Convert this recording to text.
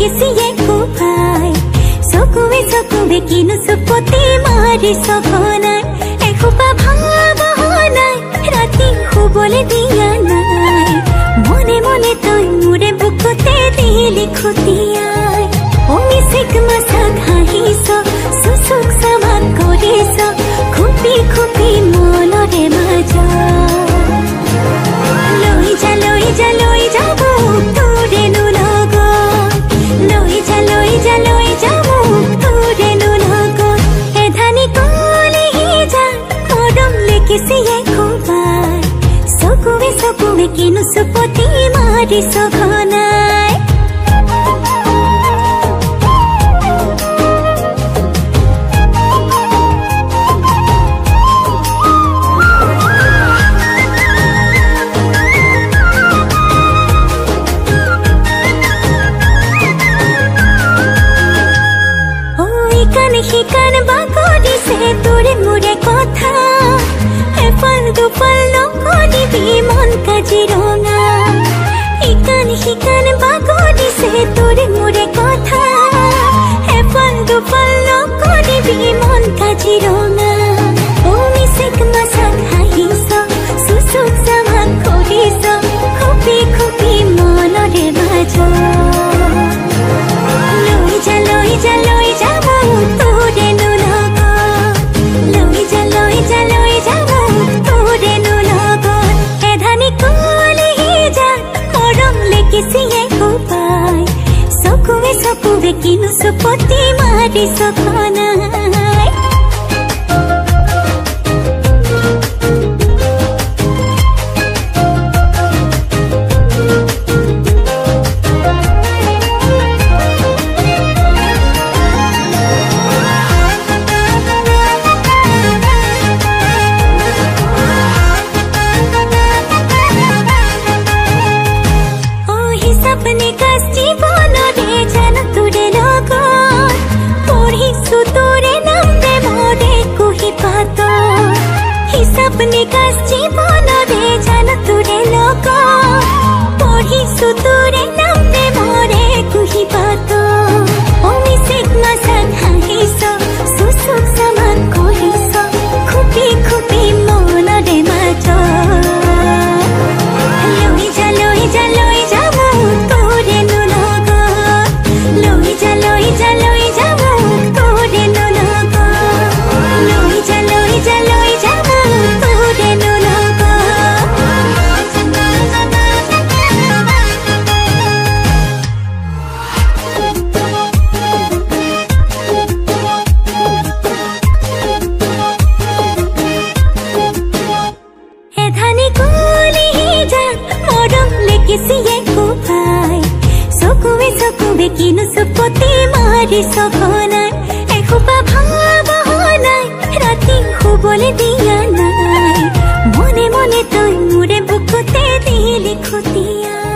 লেগিছিয়ে কোপাই চকুৱে কিনো চুপতি মাৰি সঘনাই এসোপা ভাবনাই ৰাতি শুবলৈ দিয়া নাই মনে মনে তই মোৰে বুকুতে দিলি খুটিয়াই মিচিক মাছাক হাঁহিছ চুচুক চামাক কৰিছ খুপি খুপি মনৰে মাজত লৈ যা মোক তোৰেনো লগত লৈ যা মোক তোৰেনো লগত এধানি কলিহি যা মৰম লেগিছিয়ে কোবাই চকুৱে কিনো চুপতি মাৰিছ ঘনাই শিকান বাকৰিছে তোৰে মোৰে কথা এফাল দুফাল নকৰিবি মন কাজিৰঙা শিকান বাকৰিছে তোৰে মোৰে কথা এফাল দুফাল নকৰিবি মন কাজিৰঙা মিচিক মাছাক হাঁহিছ চুচুক চামাক কৰিছ খুপি খুপি মনৰে মাজত লৈ যা মোক তোৰেনো লগত লৈ যা মোক তোৰেনো লগত এধানি কলিহি যা মৰম লেগিছিয়ে কোপাই চকুৱে কিনো চুপতি মাৰিছ ঘনাই अपने कास जीवनरे जान तुरे लोक पढ़िसु तुरे नामे मोरे कुही बात मिसिक माछाक हाँहिस चुचुक चामाक কৰিছ खुपी खुपी मनरे মাজত লৈ যা মোক তোৰেনো লগত লৈ যা মোক তোৰেনো লগত লৈ যা চকুৱে কিনো চুপতি মাৰিছ ঘনাই এসোপা ভাবনাই ৰাতি শুবলৈ দিয়া নাই মনে মনে তই মোৰে বুকুতে দিলি খুটিয়াই